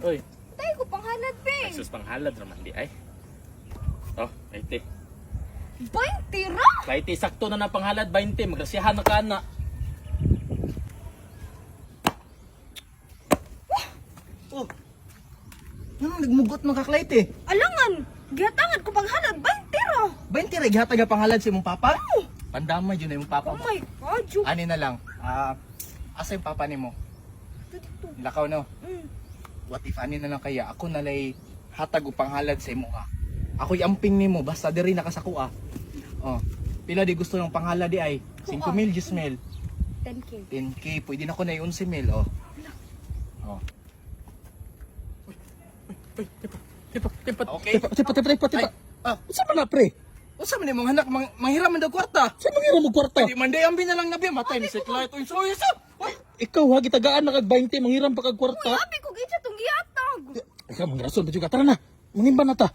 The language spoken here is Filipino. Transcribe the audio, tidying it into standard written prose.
Oy, Tayo ko panghalad, Ping. sus panghalad naman di ay. Oh, 20. 20 ra? 20 sakto na na panghalad 20, magrasihan na ka na. Oh. Anong nagmugot mga kaklayt eh? Alangan, gihatangan ko panghalad 20 ra. 20 ra gihatag nga panghalad si imong papa? Pandamay yun na imong papa Oh mo. my God, you. Ani na lang. Asa yung papa nimo? Dito. Lakaw no. Mm. What if ani na lang kaya ako nalay hatag og panghalad sa imo ha. Ako'y amping nimo basta diri nakasako ah. Oh. Pila di gusto ng panghalad di ay? 5,000, 10,000. 10K. 10K, pwede na ko na 11,000 oh. Oh. Okay. Tipa. Ah, Unsa man na pre? unsa man imong hanak manghiram man daw kwarta? Sa mangira mo kwarta? Di man day ambi na lang nabi matay ni si Clyde. Uy, so isa. Uy, Ikaw ha gitagaan na kag 20 manghiram pa kag kwarta. Abi ko gitsa tong gihatag. Ikaw mang rason ba juga tara na. Mangimba na ta.